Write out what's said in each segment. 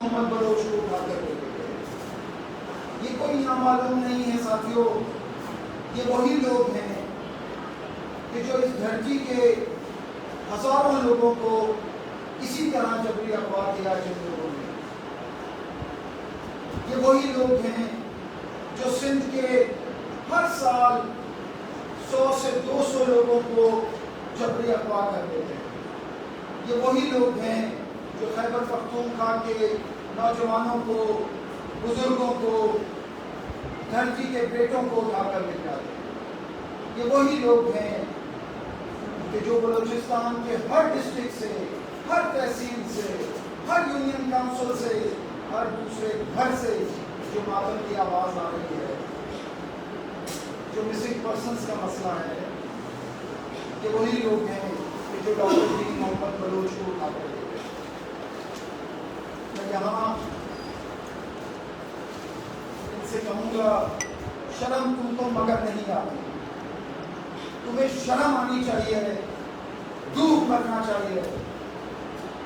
محمد بلوچ کو اٹھا کر لے گئے. یہ کوئی نامعلوم نہیں ہے ساتھیوں، یہ وہی لوگ ہیں کہ جو اس دھرتی کے ہزاروں لوگوں کو اسی طرح جبری اغوا کیا جن لوگوں نے. یہ وہی لوگ ہیں جو سندھ کے ہر سال 100 سے 200 لوگوں کو جبری اغوا کر دیتے ہیں. یہ وہی لوگ ہیں جو خیبر پختونخوا کے نوجوانوں کو، بزرگوں کو، دھرتی کے بیٹوں کو اٹھا کر لے جاتے ہیں. یہ وہی لوگ ہیں کہ جو بلوچستان کے ہر ڈسٹرکٹ سے، ہر تحصیل سے، ہر یونین کونسل سے، ہر دوسرے گھر سے جو ماتم کی آواز آ رہی ہے، جو مسنگ پرسنس کا مسئلہ ہے، یہ وہی لوگ ہیں کہ جو ڈاکٹر دین محمد بلوچ کو اٹھا کر لے گئے. میں یہاں ان سے کہوں گا، شرم تم کو مگر نہیں آتی. تمہیں شرم آنی چاہیے، دکھ کرنا چاہیے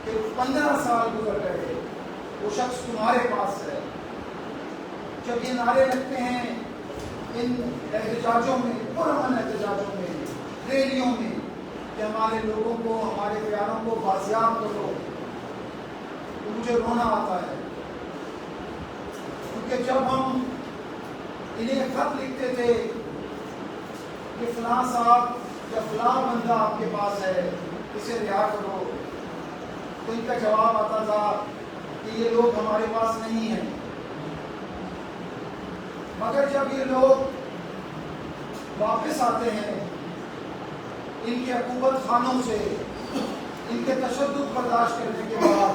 کہ 15 سال گزر گئے، وہ شخص تمہارے پاس ہے. جب یہ نعرے لگتے ہیں ان احتجاجوں میں، پرامن احتجاجوں میں، ریلیوں میں، کہ ہمارے لوگوں کو، ہمارے پیاروں کو بازیاب کرو، تو مجھے رونا آتا ہے. کیونکہ جب ہم انہیں خط لکھتے تھے کہ فلاں صاحب یا فلاں بندہ آپ کے پاس ہے، اسے رہا کرو، تو ان کا جواب آتا تھا کہ یہ لوگ ہمارے پاس نہیں ہیں. مگر جب یہ لوگ واپس آتے ہیں ان کے حکومت خانوں سے، ان کے تشدد برداشت کرنے کے بعد،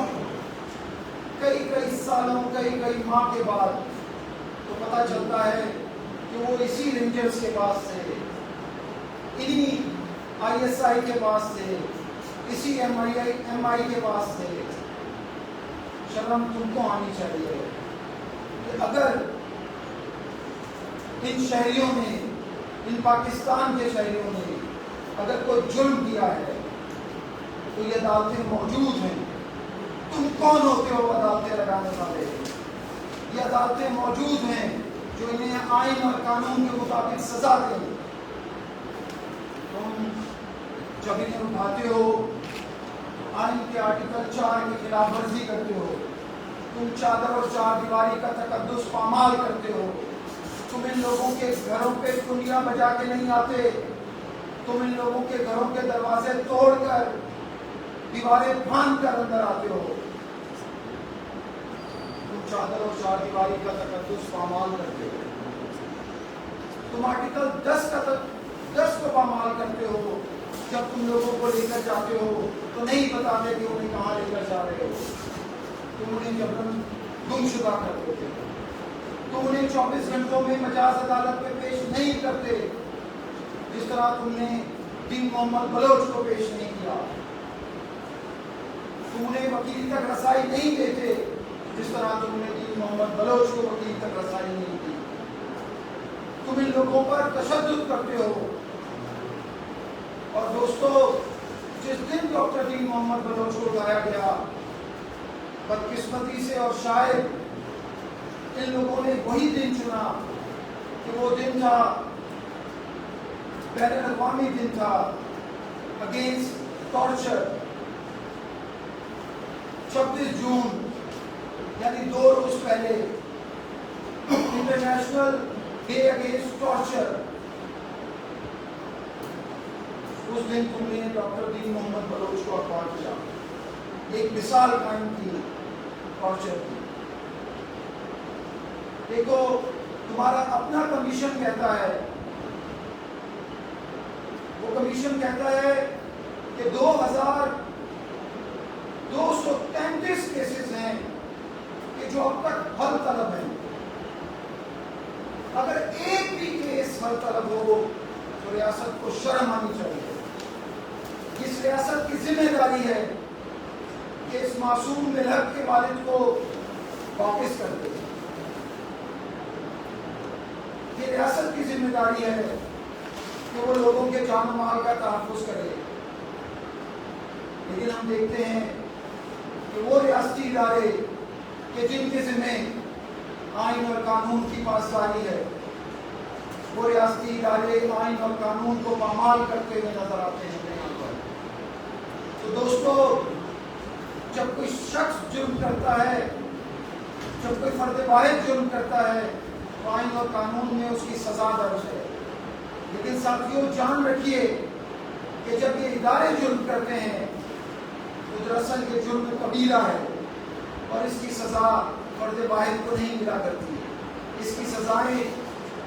کئی سالوں، کئی ماہ کے بعد، تو پتہ چلتا ہے کہ وہ اسی رینجرز کے پاس سے، انہی ISI کے پاس سے، اسی MI کے پاس سے. شرم تم کو آنی چاہیے کہ اگر ان شہریوں نے، ان پاکستان کے شہریوں نے اگر کوئی جرم کیا ہے تو یہ عدالتیں موجود ہیں. تم کون ہوتے ہو عدالتیں لگانے والے؟ یہ عدالتیں موجود ہیں جو انہیں آئین اور قانون کے مطابق سزا دیں. تم جب انہیں اٹھاتے ہو آئین کے آرٹیکل 4 کی خلاف ورزی کرتے ہو، تم چادر اور چار دیواری کا تقدس پامال کرتے ہو. تم ان لوگوں کے گھروں پہ کنڈیاں بجا کے نہیں آتے، تم ان لوگوں کے گھروں کے دروازے توڑ کر، دیواریں پھاند کر اندر آتے ہو. تم چادر اور چار دیواری کا تقدس پامال کرتے ہو. تم آرٹیکل 10 کو پامال کرتے ہو. جب تم لوگوں کو لے کر جاتے ہو تو نہیں بتاتے کہ انہیں کہاں لے کر جا رہے ہو. تم انہیں جبرن گمشدہ کر دیتے ہو. تم انہیں 24 گھنٹوں میں مجاز عدالت میں پیش نہیں کرتے، جس طرح تم نے دین محمد بلوچ کو پیش نہیں کیا. تم انہیں وکیل تک رسائی نہیں دیتے، جس طرح تم نے دین محمد بلوچ کو وکیل تک رسائی نہیں دی. تم ان لوگوں پر تشدد کرتے ہو. اور دوستو، جس دن ڈاکٹر دین محمد بلوچ کو اٹھایا گیا، بدقسمتی سے اور شاید ان لوگوں نے وہی دن چنا کہ وہ دن تھا، بین الاقوامی دن تھا اگینسٹ ٹارچر. 26 جون یعنی 2 روز پہلے انٹرنیشنل ڈے اگینسٹ ٹارچر. اس دن تم نے ڈاکٹر دین محمد بلوچ کو اغوا کیا، ایک مثال قائم کی ٹارچر کی. دیکھو، تمہارا اپنا کمیشن کہتا ہے، وہ کمیشن کہتا ہے کہ 2233 کیسز ہیں کہ جو اب تک حل طلب ہیں. اگر ایک بھی کیس حل طلب ہو تو ریاست کو شرم آنی چاہیے. اس ریاست کی ذمہ داری ہے کہ اس معصوم ملحق کے والد کو واپس کر دے. یہ ریاست کی ذمہ داری ہے کہ وہ لوگوں کے جان و مال کا تحفظ کرے. لیکن ہم دیکھتے ہیں کہ وہ ریاستی ادارے کہ جن کے ذمہ آئین اور قانون کی پاسداری ہے وہ ریاستی ادارے آئین اور قانون کو پامال کرتے ہوئے نظر آتے ہیں یہاں پر۔ تو دوستو، جب کوئی شخص جرم کرتا ہے، جب کوئی فرد واحد جرم کرتا ہے تو آئین اور قانون میں اس کی سزا درج ہے، لیکن ساتھیوں جان رکھیے کہ جب یہ ادارے جرم کرتے ہیں تو دراصل یہ جرم کبیرہ ہے اور اس کی سزا فرد واحد کو نہیں ملا کرتی، اس کی سزائیں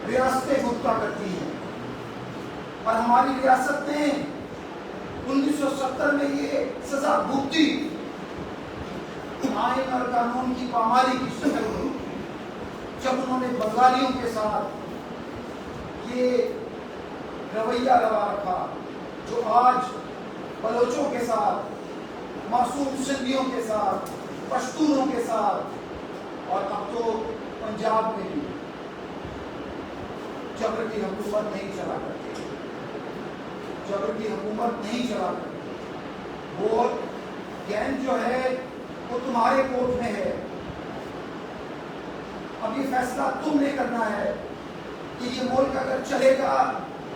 ریاستیں بھگتا کرتی ہیں۔ اور ہماری ریاست نے 1970 میں یہ سزا بھگتی آئین اور قانون کی پامالی کی شکل میں، جب انہوں نے بنگالیوں کے ساتھ یہ رویہ روا رکھا جو آج بلوچوں کے ساتھ، معصوم سندھیوں کے ساتھ، پشتونوں کے ساتھ اور اب تو پنجاب میں بھی جبر کی حکومت نہیں چلا کرتے، جبر کی حکومت نہیں چلا کرتے۔ وہ گینگ جو ہے وہ تمہارے کوٹ میں ہے، اب یہ فیصلہ تم نے کرنا ہے کہ یہ ملک اگر چلے گا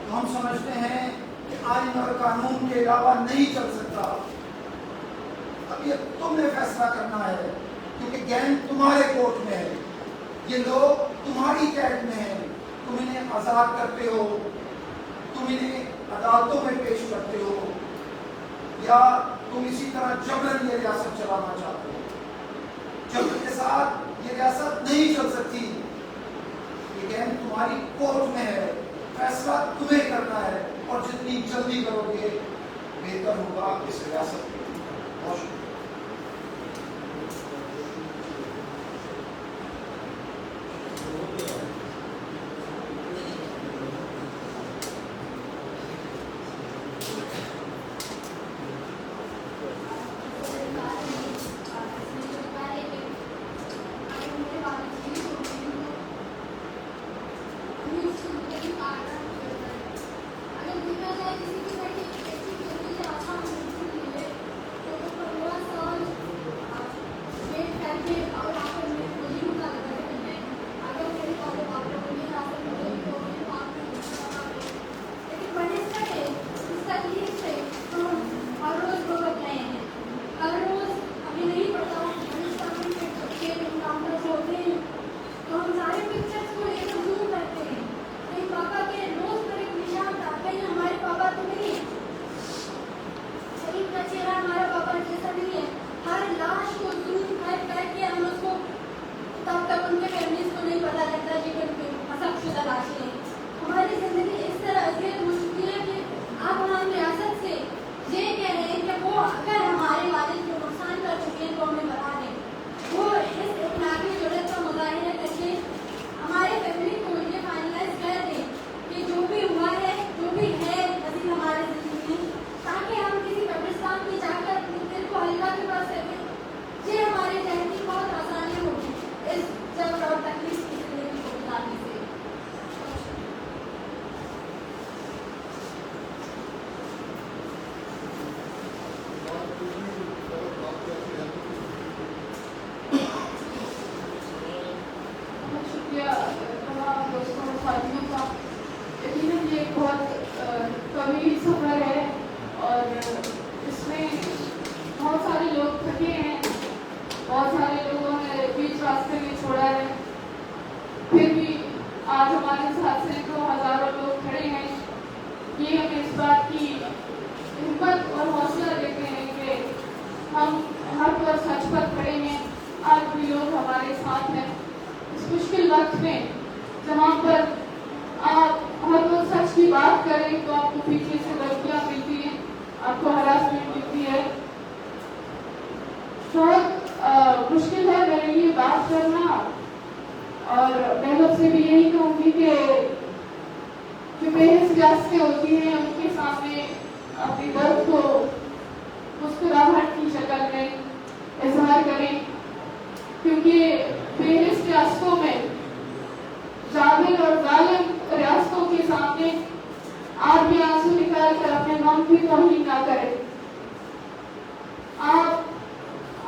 تو ہم سمجھتے ہیں کہ آئین اور قانون کے علاوہ نہیں چل سکتا۔ اب یہ تم نے فیصلہ کرنا ہے کیونکہ گینگ تمہارے کوٹ میں ہے، یہ لوگ تمہاری قید میں ہیں، تم انہیں آزاد کرتے ہو، تم انہیں عدالتوں میں پیش کرتے ہو، یا تم اسی طرح جبرن یہ ریاست چلانا چاہتے ہو۔ جبر کے ساتھ یہ ریاست نہیں چل سکتی، یہ گینگ تمہاری کوٹ میں ہے، فیصلہ تمہیں کرنا ہے اور جتنی جلدی کرو گے بہتر ہوگا اس ریاست کے لیے۔ بہت شکریہ۔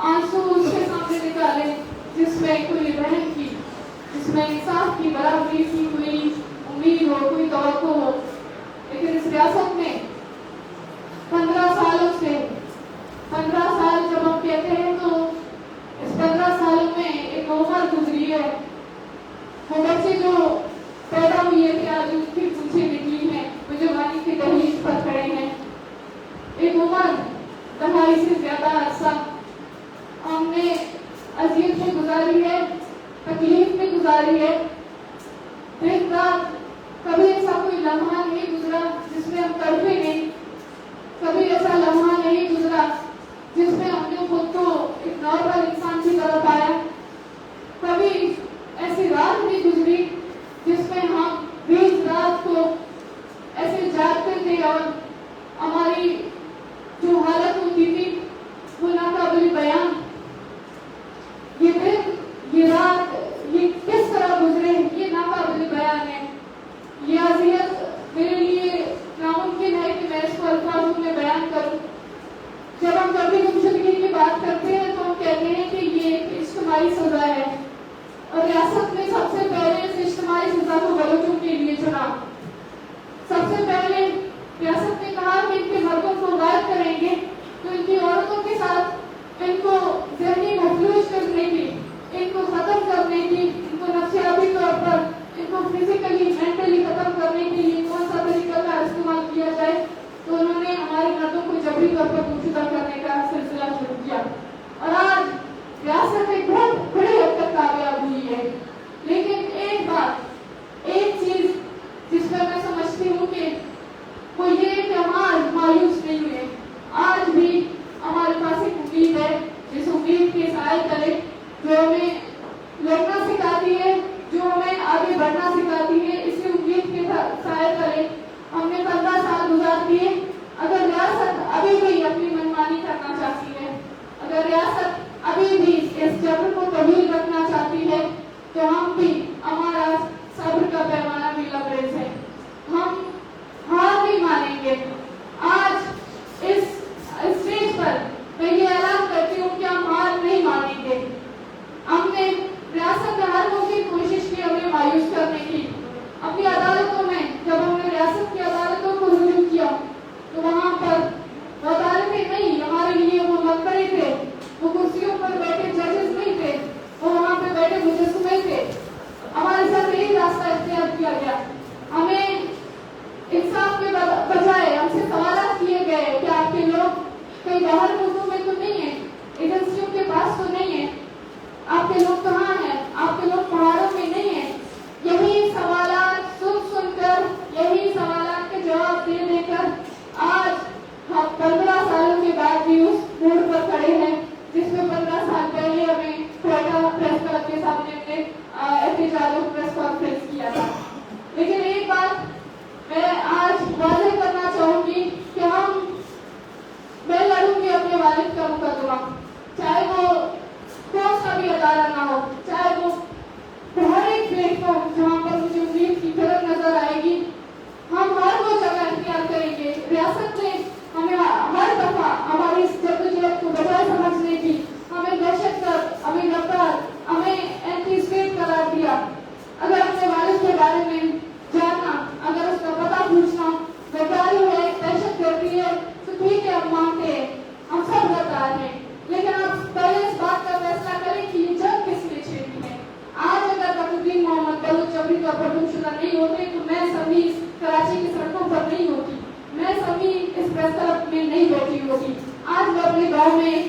آنسو اس کے سامنے نکالیں جس میں کوئی رحم کی، جس میں انصاف کی، برابری کی کوئی امید ہو، کوئی توقع ہو. لیکن اس ریاست میں 15 سالوں سے 15 سال جب ہم کہتے ہیں تو اس 15 سالوں میں ایک عمر گزری ہے. وہ بچے جو پیدا ہوئے تھے آج ان کی پوچھیں نکلی ہیں، وہ جوانی کی دہلیز پر کھڑے ہیں. ایک عمر دہائی سے زیادہ عرصہ ہم نے اذیت میں گزاری ہے، تکلیف میں گزاری ہے. دن رات کبھی ایسا کوئی لمحہ نہیں گزرا جس میں ہم تڑپے نہیں، کبھی ایسا لمحہ نہیں گزرا جس میں ہم نے خود کو ایک نارمل انسان کی طرح پایا. کبھی ایسی رات نہیں گزری جس میں ہم بیس رات کو ایسے جاگتے تھے اور ہماری جو حالت ہوتی تھی وہ ناقابل بیان. یہ دن، یہ رات، یہ کس طرح گزرے یہ ناقابل بیان ہے. یہ اذیت میرے لیے ناممکن ہے کہ میں اس کو الفاظوں میں بیان کروں. جب ہم کبھی گمشدگی کی بات کرتے ہیں تو ہم کہتے ہیں کہ یہ ایک اجتماعی سزا ہے، اور ریاست نے سب سے پہلے اس اجتماعی سزا کو بلوچوں کے لیے چنا. سب سے پہلے ریاست نے کہا کہ ان کے مردوں کو غائب کریں گے تو ان کی عورتوں کے ساتھ ان کو ذہنی مفلوج کرنے کی، ان کو ختم کرنے کی، ان کو نفسیاتی طور پر، ان کو فزیکلی مینٹلی ختم کرنے کے لیے کون سا طریقہ کا استعمال کیا جائے. تو انہوں نے ہمارے مردوں کو جبری طور پر گمشدہ کرنے کا سلسلہ شروع کیا، اور آج ریاست ایک بہت بڑی حد تک کامیاب ہوئی ہے. لیکن ایک بات، ایک چیز جس پر میں سمجھتی ہوں کہ وہ یہ ہے کہ ہم آج مایوس نہیں ہوئے. آج بھی ہمارے پاس ایک امید ہے، جس امید کے سائے تلے جو ہمیں لڑنا سکھاتی ہے، جو ہمیں آگے بڑھنا سکھاتی ہے. اسی امید کے سائے تلے ہم نے 15 سال گزار دیے. اگر ریاست ابھی بھی اپنی منمانی کرنا چاہتی ہے، اگر ریاست ابھی بھی اس جبر کو طویل رکھنا چاہتی ہے تو ہم بھی، ہمارا صبر کا پیمانہ بھی لبریز ہے. ہم ہار نہیں مانیں گے. آج اس اسٹیج پر میں یہ اعلان کرتی ہوں کہ ہم ہار نہیں مانیں گے. ہم نے ریاست میں ہر ممکن کوشش کی ہمیں مایوس کرنے کی. اپنی عدالتوں میں جب ہم نے ریاست کی عدالتوں کو رجوع کیا تو وہاں پر وہ عدالتیں نہیں، ہمارے لیے وہ مقبرے تھے. وہ کرسیوں پر بیٹھے ججز نہیں تھے، وہ وہاں پہ بیٹھے مجسمے تھے. ہمارے ساتھ یہی راستہ اختیار کیا گیا. ہمیں انصاف کے بجائے ہم سے سوالات کیے گئے کہ آپ کے لوگ کئی باہر ملکوں میں تو نہیں ہیں، ایجنسیوں کے پاس تو نہیں ہیں، آپ کے لوگ کہاں ہیں، آپ کے لوگ پہاڑوں میں نہیں ہیں. یہی سوالات سن کر، یہی سوالات کے جواب دے کر آج ہم 15 سالوں کے بعد بھی اس موڑ پر کھڑے ہیں جس میں 15 سال پہلے ہمیں کوئٹہ پریس کلب کے سامنے احتجاج اور پریس کانفرنس کیا تھا. لیکن ایک بات میں آج واضح کرنا چاہوں گی کہ میں لڑوں گی اپنے والد کا مقدمہ، چاہے وہ کون سا بھی ادارہ نہ ہو، چاہے وہ ہر ایک پلیٹ فارم جہاں پر مجھے امید کی کرن نظر آئے گی. ہم ہر وہ جگہ اختیار کریں گے. ریاست نے ہمیں ہر دفعہ ہماری اس جدوجہد کو بجائے سمجھنے کی ہمیں دہشت گرد، ہمیں غدار، ہمیں اینٹی اسٹیٹ قرار دیا. اگر اپنے والد کے بارے میں جاننا، اگر اس کا پتہ پوچھنا غداری ہے، دہشت گردی ہے تو ٹھیک ہے، ہم مانتے ہیں، ہم سب غدار ہیں. لیکن آپ پہلے اس بات کا فیصلہ کریں کہ یہ جنگ کس نے چھیڑی ہے. آج اگر ڈاکٹر محمد بلوچ جبری طور پر گمشدہ نہیں ہوتے تو میں سبھی کراچی کی سڑکوں پر نہیں ہوتی، میں سبھی اس پریس کلب میں نہیں بیٹھی ہوتی، آج میں اپنے گاؤں میں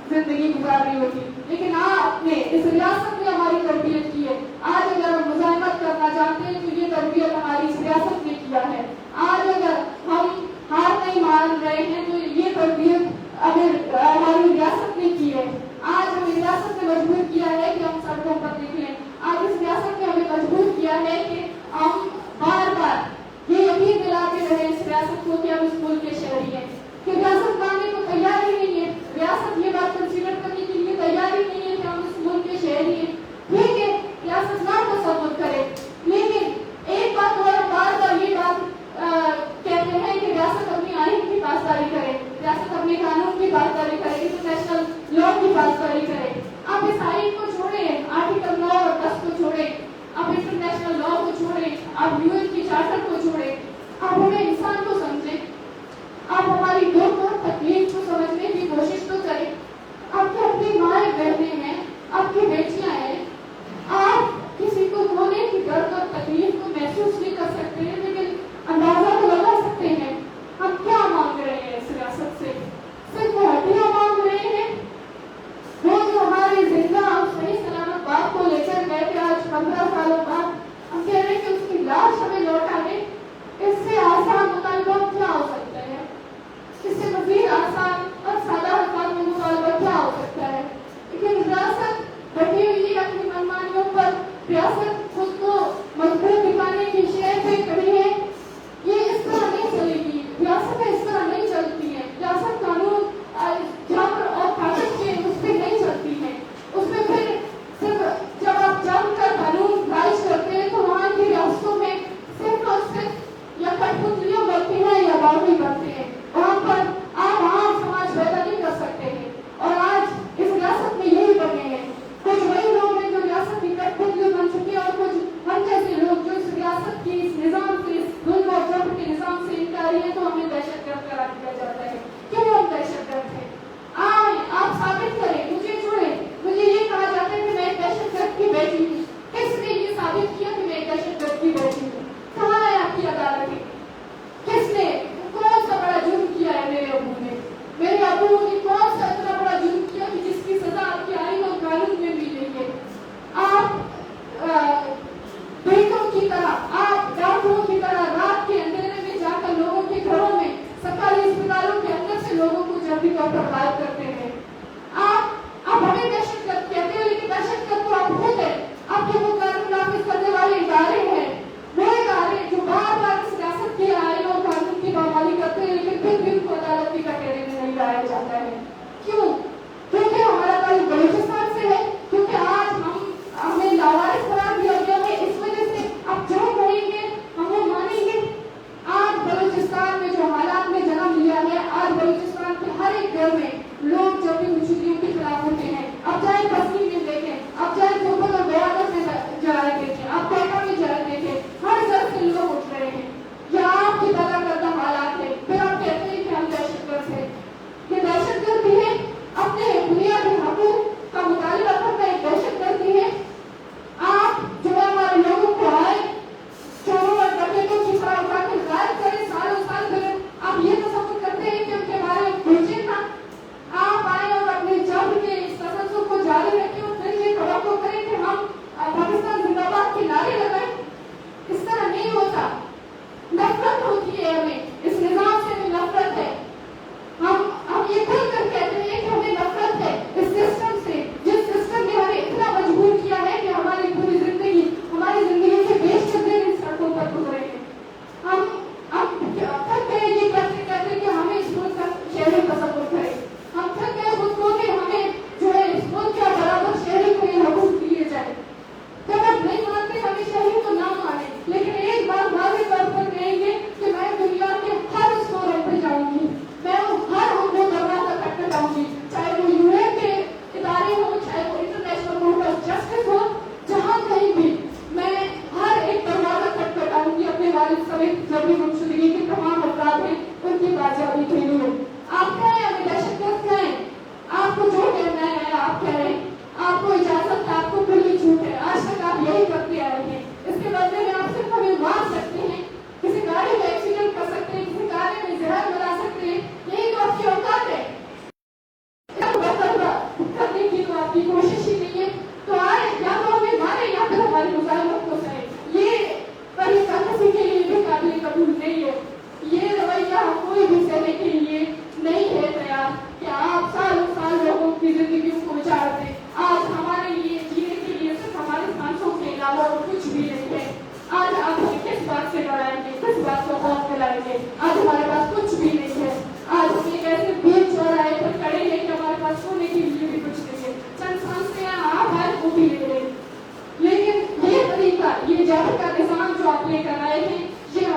زندگی گزار رہی ہوتی. لیکن آپ نے اس ریاست میں ہماری تربیت کی ہے. آج اگر ہم مزاحمت کرنا چاہتے ہیں تو یہ تربیت ہماری اس ریاست نے کیا ہے. آج اگر ہم ہار نہیں مان رہے ہیں تو یہ تربیت اگر ہماری ریاست نے کی ہے. آج ہمیں ریاست نے مجبور کیا ہے کہ ہم سڑکوں پر نکلیں. آج اس ریاست نے ہمیں مجبور کیا ہے کہ ہم بار بار یہ یقین دلاتے رہے اس ریاست کو کہ ہم اس ملک کے شہری ہیں. کہ ریاست ماننے کو تیار ہی نہیں ہے، ریاست یہ بات کنسیڈر کرنے کے لیے تیار ہی نہیں ہے کہ ہم اس ملک کے شہری ہیں. ٹھیک ہے، ریاست نہ تصور کرے، لیکن ایک بات اور بار بار یہ بات کہتے ہیں کہ ریاست اپنی آئین کی پاسداری کرے، ریاست اپنے قانون کی پاسداری کرے، انٹرنیشنل لا کی پاسداری کرے. آپ اس آئین کو چھوڑیں،